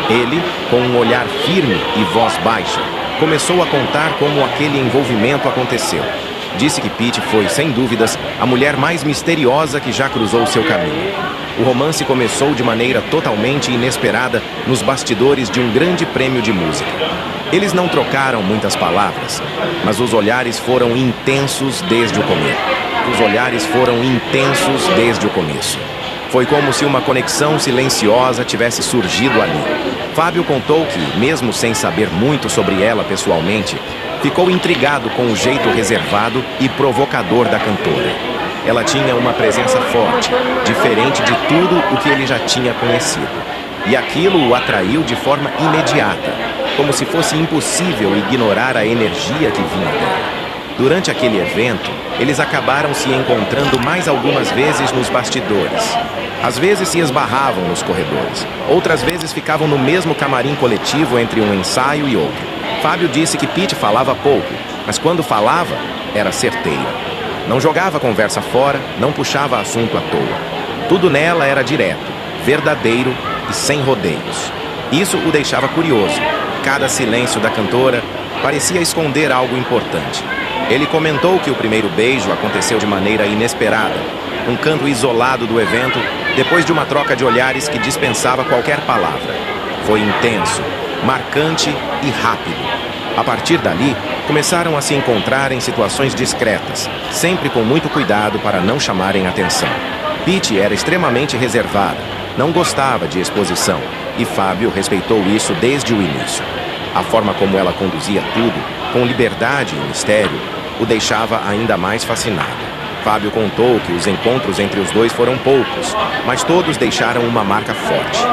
Ele, com um olhar firme e voz baixa, começou a contar como aquele envolvimento aconteceu. Disse que Pete foi, sem dúvidas, a mulher mais misteriosa que já cruzou seu caminho. O romance começou de maneira totalmente inesperada nos bastidores de um grande prêmio de música. Eles não trocaram muitas palavras, mas os olhares foram intensos desde o começo. Os olhares foram intensos desde o começo. Foi como se uma conexão silenciosa tivesse surgido ali. Fábio contou que, mesmo sem saber muito sobre ela pessoalmente, ficou intrigado com o jeito reservado e provocador da cantora. Ela tinha uma presença forte, diferente de tudo o que ele já tinha conhecido. E aquilo o atraiu de forma imediata, como se fosse impossível ignorar a energia que vinha dela. Durante aquele evento, eles acabaram se encontrando mais algumas vezes nos bastidores. Às vezes se esbarravam nos corredores, outras vezes ficavam no mesmo camarim coletivo entre um ensaio e outro. Fábio disse que Pete falava pouco, mas quando falava, era certeira. Não jogava a conversa fora, não puxava assunto à toa. Tudo nela era direto, verdadeiro e sem rodeios. Isso o deixava curioso. Cada silêncio da cantora parecia esconder algo importante. Ele comentou que o primeiro beijo aconteceu de maneira inesperada, um canto isolado do evento, depois de uma troca de olhares que dispensava qualquer palavra. Foi intenso, marcante e rápido. A partir dali, começaram a se encontrar em situações discretas, sempre com muito cuidado para não chamarem atenção. Pitty era extremamente reservada, não gostava de exposição, e Fábio respeitou isso desde o início. A forma como ela conduzia tudo, com liberdade e mistério, o deixava ainda mais fascinado. Fábio contou que os encontros entre os dois foram poucos, mas todos deixaram uma marca forte.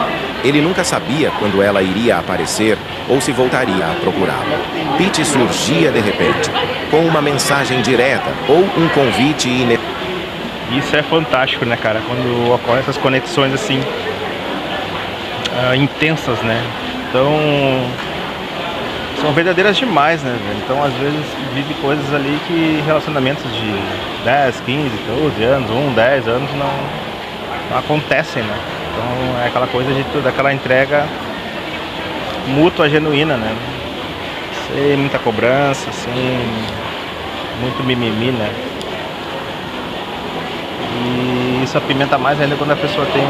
Ele nunca sabia quando ela iria aparecer ou se voltaria a procurá-la. Pitty surgia de repente, com uma mensagem direta ou um convite inesperado. Isso é fantástico, né, cara? Quando ocorrem essas conexões assim, intensas, né? Então, são verdadeiras demais, né, velho? Então, às vezes, vive coisas ali que relacionamentos de 10, 15, 12 anos, 10 anos não acontecem, né? Então, é aquela coisa daquela entrega mútua, genuína, né? Sem muita cobrança, sem muito mimimi, né? E isso apimenta mais ainda quando a pessoa tem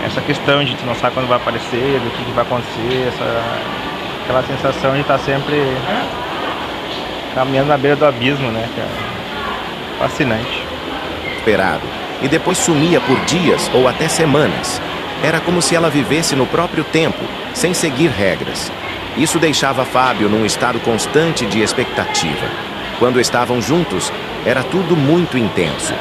essa questão de tu não sabe quando vai aparecer, do que vai acontecer, aquela sensação de estar sempre caminhando na beira do abismo, né, cara? Fascinante. Esperado, e depois sumia por dias ou até semanas. Era como se ela vivesse no próprio tempo, sem seguir regras. Isso deixava Fábio num estado constante de expectativa. Quando estavam juntos, era tudo muito intenso.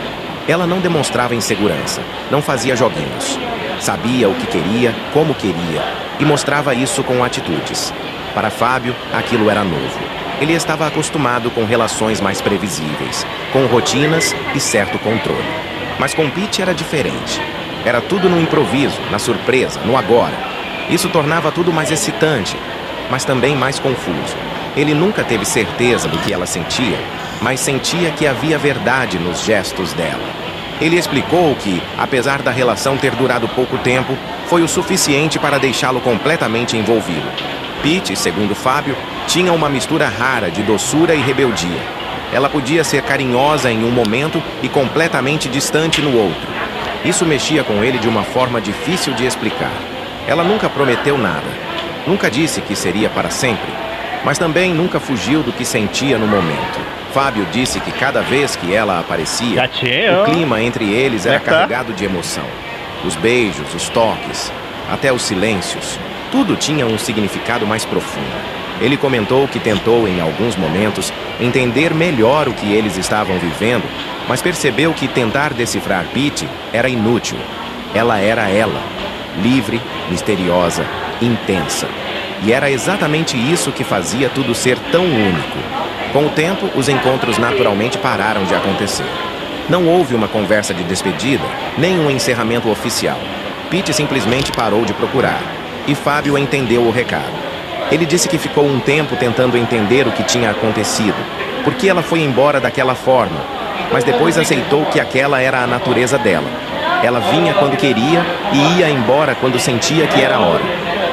Ela não demonstrava insegurança, não fazia joguinhos. Sabia o que queria, como queria, e mostrava isso com atitudes. Para Fábio, aquilo era novo. Ele estava acostumado com relações mais previsíveis, com rotinas e certo controle. Mas com Pitty era diferente. Era tudo no improviso, na surpresa, no agora. Isso tornava tudo mais excitante, mas também mais confuso. Ele nunca teve certeza do que ela sentia, mas sentia que havia verdade nos gestos dela. Ele explicou que, apesar da relação ter durado pouco tempo, foi o suficiente para deixá-lo completamente envolvido. Pitty, segundo Fábio, tinha uma mistura rara de doçura e rebeldia. Ela podia ser carinhosa em um momento e completamente distante no outro. Isso mexia com ele de uma forma difícil de explicar. Ela nunca prometeu nada. Nunca disse que seria para sempre, mas também nunca fugiu do que sentia no momento. Fábio disse que cada vez que ela aparecia, o clima entre eles era carregado de emoção. Os beijos, os toques, até os silêncios, tudo tinha um significado mais profundo. Ele comentou que tentou, em alguns momentos, entender melhor o que eles estavam vivendo, mas percebeu que tentar decifrar Pitty era inútil. Ela era ela, livre, misteriosa, intensa. E era exatamente isso que fazia tudo ser tão único. Com o tempo, os encontros naturalmente pararam de acontecer. Não houve uma conversa de despedida, nem um encerramento oficial. Pitty simplesmente parou de procurar. E Fábio entendeu o recado. Ele disse que ficou um tempo tentando entender o que tinha acontecido, por que ela foi embora daquela forma, mas depois aceitou que aquela era a natureza dela. Ela vinha quando queria e ia embora quando sentia que era a hora.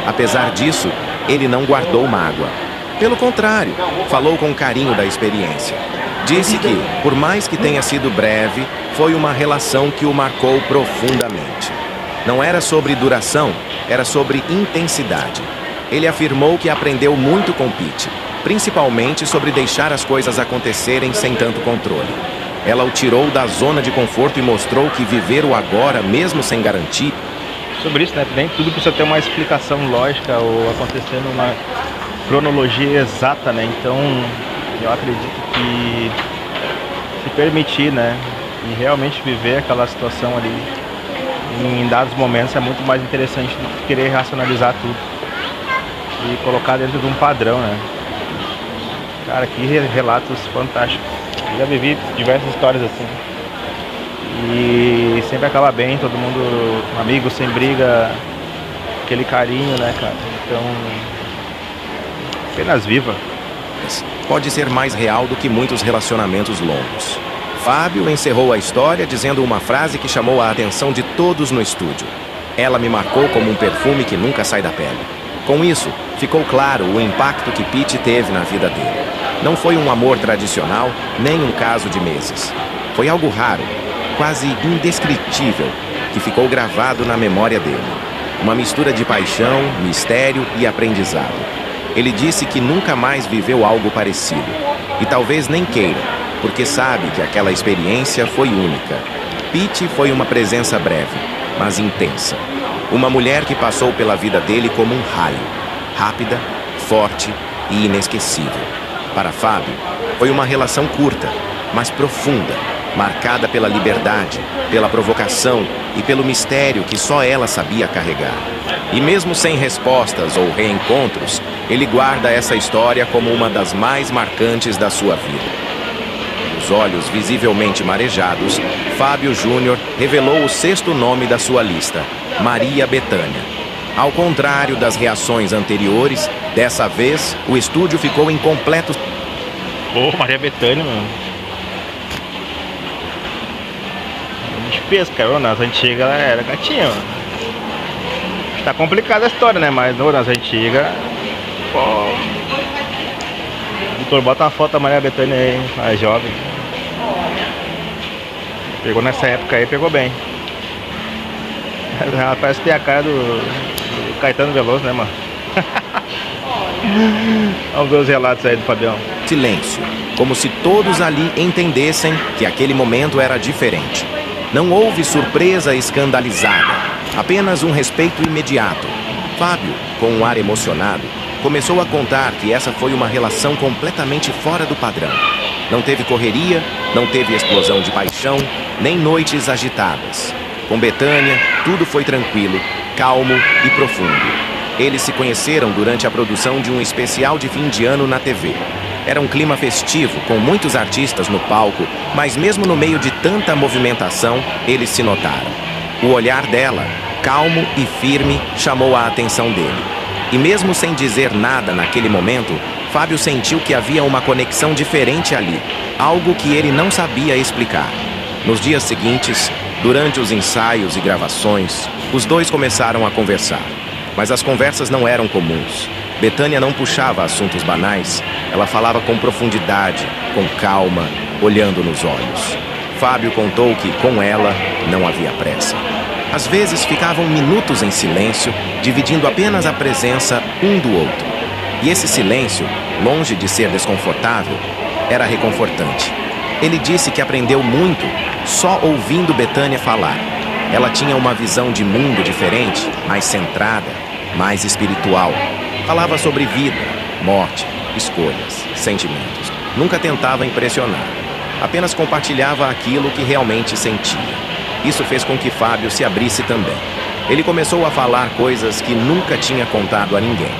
Apesar disso, ele não guardou mágoa. Pelo contrário, falou com carinho da experiência. Disse que, por mais que tenha sido breve, foi uma relação que o marcou profundamente. Não era sobre duração, era sobre intensidade. Ele afirmou que aprendeu muito com Pitty, principalmente sobre deixar as coisas acontecerem sem tanto controle. Ela o tirou da zona de conforto e mostrou que viver o agora, mesmo sem garantia... Sobre isso, né? Nem tudo precisa ter uma explicação lógica ou acontecer numa cronologia exata, né? Então, eu acredito que se permitir, né? E realmente viver aquela situação ali em dados momentos é muito mais interessante do que querer racionalizar tudo e colocar dentro de um padrão, né? Cara, que relatos fantásticos. Eu já vivi diversas histórias assim. E sempre acaba bem, todo mundo amigo, sem briga, aquele carinho, né, cara? Então, apenas viva. Pode ser mais real do que muitos relacionamentos longos. Fábio encerrou a história dizendo uma frase que chamou a atenção de todos no estúdio. Ela me marcou como um perfume que nunca sai da pele. Com isso, ficou claro o impacto que Pete teve na vida dele. Não foi um amor tradicional, nem um caso de meses. Foi algo raro, quase indescritível, que ficou gravado na memória dele. Uma mistura de paixão, mistério e aprendizado. Ele disse que nunca mais viveu algo parecido. E talvez nem queira, porque sabe que aquela experiência foi única. Pete foi uma presença breve, mas intensa. Uma mulher que passou pela vida dele como um raio. Rápida, forte e inesquecível. Para Fábio, foi uma relação curta, mas profunda, marcada pela liberdade, pela provocação e pelo mistério que só ela sabia carregar. E mesmo sem respostas ou reencontros, ele guarda essa história como uma das mais marcantes da sua vida. Os olhos visivelmente marejados, Fábio Júnior revelou o 6º nome da sua lista, Maria Bethânia. Ao contrário das reações anteriores, dessa vez o estúdio ficou em completo... Maria Bethânia, mano. Pesca, nas antigas ela era gatinha, mano. Tá complicada a história, né? Mas nas antigas, o Vitor, bota uma foto da Maria Bethânia aí, mais jovem. Pegou nessa época aí, pegou bem. Ela parece ter a cara do Caetano Veloso, né, mano? Vamos ver os relatos aí do Fabião. Silêncio, como se todos ali entendessem que aquele momento era diferente. Não houve surpresa escandalizada, apenas um respeito imediato. Fábio, com um ar emocionado, começou a contar que essa foi uma relação completamente fora do padrão. Não teve correria, não teve explosão de paixão, nem noites agitadas. Com Bethânia, tudo foi tranquilo, calmo e profundo. Eles se conheceram durante a produção de um especial de fim de ano na TV. Era um clima festivo, com muitos artistas no palco, mas mesmo no meio de tanta movimentação, eles se notaram. O olhar dela, calmo e firme, chamou a atenção dele. E mesmo sem dizer nada naquele momento, Fábio sentiu que havia uma conexão diferente ali, algo que ele não sabia explicar. Nos dias seguintes, durante os ensaios e gravações, os dois começaram a conversar. Mas as conversas não eram comuns. Bethânia não puxava assuntos banais, ela falava com profundidade, com calma, olhando nos olhos. Fábio contou que, com ela, não havia pressa. Às vezes ficavam minutos em silêncio, dividindo apenas a presença um do outro. E esse silêncio, longe de ser desconfortável, era reconfortante. Ele disse que aprendeu muito só ouvindo Bethânia falar. Ela tinha uma visão de mundo diferente, mais centrada, mais espiritual. Falava sobre vida, morte, escolhas, sentimentos. Nunca tentava impressionar. Apenas compartilhava aquilo que realmente sentia. Isso fez com que Fábio se abrisse também. Ele começou a falar coisas que nunca tinha contado a ninguém.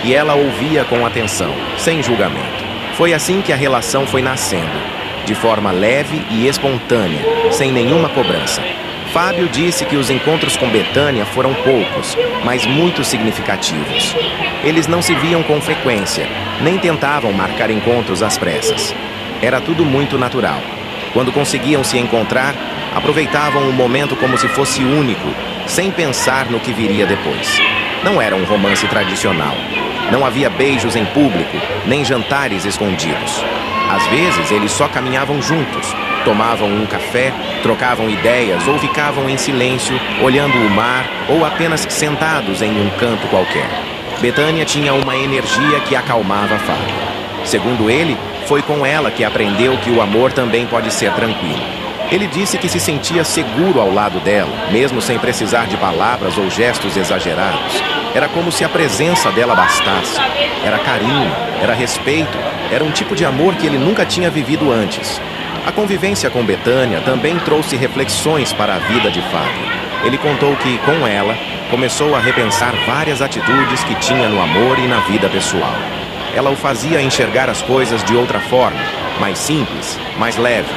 E ela ouvia com atenção, sem julgamento. Foi assim que a relação foi nascendo, de forma leve e espontânea, sem nenhuma cobrança. Fábio disse que os encontros com Bethânia foram poucos, mas muito significativos. Eles não se viam com frequência, nem tentavam marcar encontros às pressas. Era tudo muito natural. Quando conseguiam se encontrar, aproveitavam o momento como se fosse único, sem pensar no que viria depois. Não era um romance tradicional. Não havia beijos em público, nem jantares escondidos. Às vezes, eles só caminhavam juntos, tomavam um café, trocavam ideias ou ficavam em silêncio, olhando o mar ou apenas sentados em um canto qualquer. Bethânia tinha uma energia que acalmava Fábio. Segundo ele, foi com ela que aprendeu que o amor também pode ser tranquilo. Ele disse que se sentia seguro ao lado dela, mesmo sem precisar de palavras ou gestos exagerados. Era como se a presença dela bastasse. Era carinho, era respeito, era um tipo de amor que ele nunca tinha vivido antes. A convivência com Bethânia também trouxe reflexões para a vida de Fábio. Ele contou que, com ela, começou a repensar várias atitudes que tinha no amor e na vida pessoal. Ela o fazia enxergar as coisas de outra forma, mais simples, mais leve.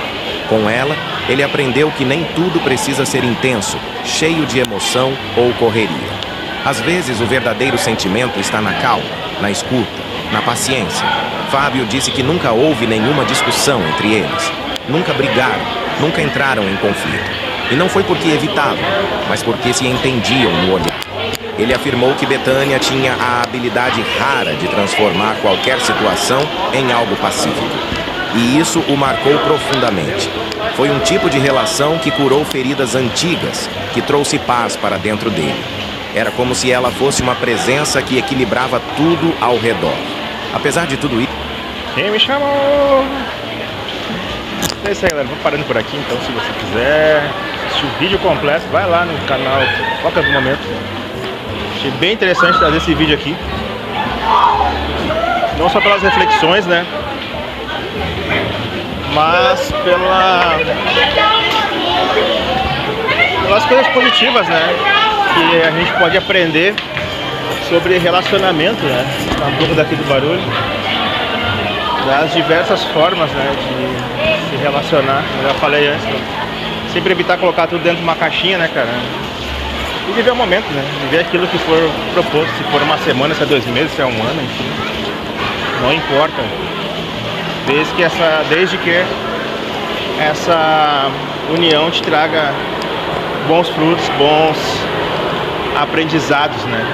Com ela, ele aprendeu que nem tudo precisa ser intenso, cheio de emoção ou correria. Às vezes, o verdadeiro sentimento está na calma, na escuta, na paciência. Fábio disse que nunca houve nenhuma discussão entre eles. nunca brigaram, nunca entraram em conflito. E não foi porque evitavam, mas porque se entendiam no olhar. Ele afirmou que Betânia tinha a habilidade rara de transformar qualquer situação em algo pacífico. E isso o marcou profundamente. Foi um tipo de relação que curou feridas antigas, que trouxe paz para dentro dele. Era como se ela fosse uma presença que equilibrava tudo ao redor. Apesar de tudo isso... Quem me chamou? É isso aí, galera. Vou parando por aqui, então, se você quiser assistir o vídeo completo, vai lá no canal Foca do Momento. Achei bem interessante trazer esse vídeo aqui. Não só pelas reflexões, né? Mas pelas coisas positivas, né? Que a gente pode aprender sobre relacionamento, né? Na boca daqui do barulho. Das diversas formas, né? De se relacionar. Eu já falei antes, né? Sempre evitar colocar tudo dentro de uma caixinha, né, cara? E viver o momento, né? Viver aquilo que for proposto. Se for uma semana, se é 2 meses, se é 1 ano, enfim. Não importa. Desde que essa união te traga bons frutos, bons aprendizados, né?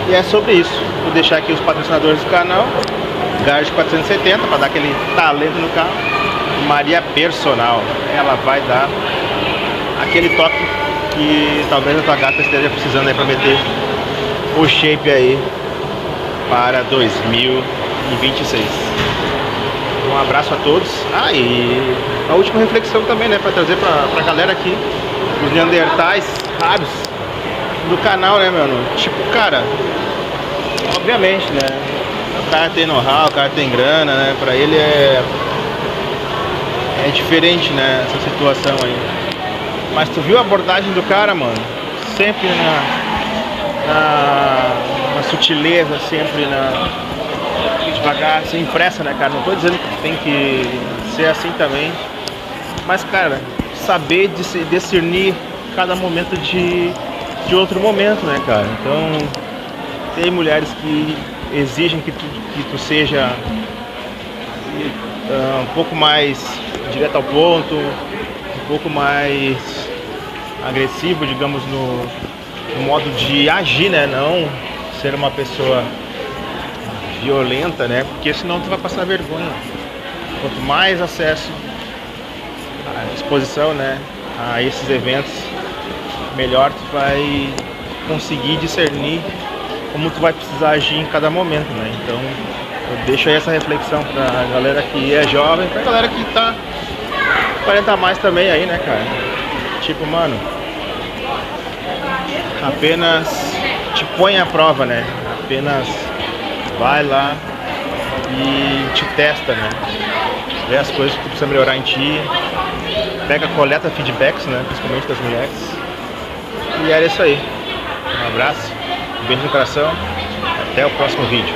E é sobre isso. Vou deixar aqui os patrocinadores do canal. Garage 470 para dar aquele talento no carro. Maria Personal, ela vai dar aquele toque que talvez a tua gata esteja precisando aí para meter o shape aí para 2026. Um abraço a todos. E a última reflexão também, né, para trazer pra galera aqui, os neandertais raros do canal, né, mano? Tipo, cara, obviamente, né, o cara tem know-how, o cara tem grana, né, pra ele é diferente, né, essa situação aí. Mas tu viu a abordagem do cara, mano? Sempre na sutileza, sempre devagar, sem pressa, né, cara? Não tô dizendo que tem que ser assim também, mas, cara, saber discernir cada momento de outro momento, né, cara? Então, tem mulheres que exigem que tu seja um pouco mais direto ao ponto, um pouco mais agressivo, digamos, no modo de agir, né? Não ser uma pessoa violenta, né? Porque senão tu vai passar vergonha. Quanto mais acesso à exposição, né, a esses eventos, melhor tu vai conseguir discernir como tu vai precisar agir em cada momento, né? Então eu deixo aí essa reflexão pra galera que é jovem, pra galera que tá 40 a mais também aí, né, cara? Tipo, mano, apenas te põe à prova, né? Apenas vai lá e te testa, né? Vê as coisas que tu precisa melhorar em ti, coleta feedbacks, né? Principalmente das mulheres. E era isso aí. Um abraço, um beijo no coração, até o próximo vídeo.